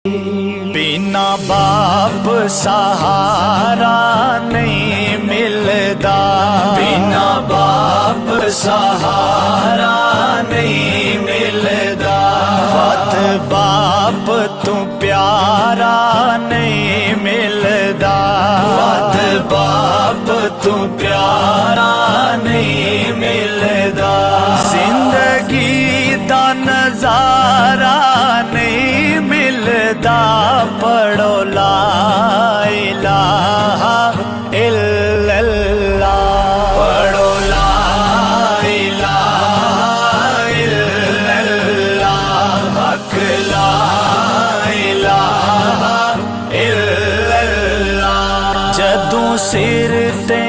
बिना बाप सहारा नहीं मिलदा, बिना बाप सहारा नहीं मिलदा। वत बाप तू प्यारा नहीं मिलदा, वत बाप तू प्यारा नहीं मिलदा। जिंदगी दा नजारा नहीं मिलदा, पढ़ो ला इलाहा इल्लल्लाह, पढ़ो ला इलाहा इल्लल्लाह, हक ला इलाहा इल्लल्लाह। जदों सिर ते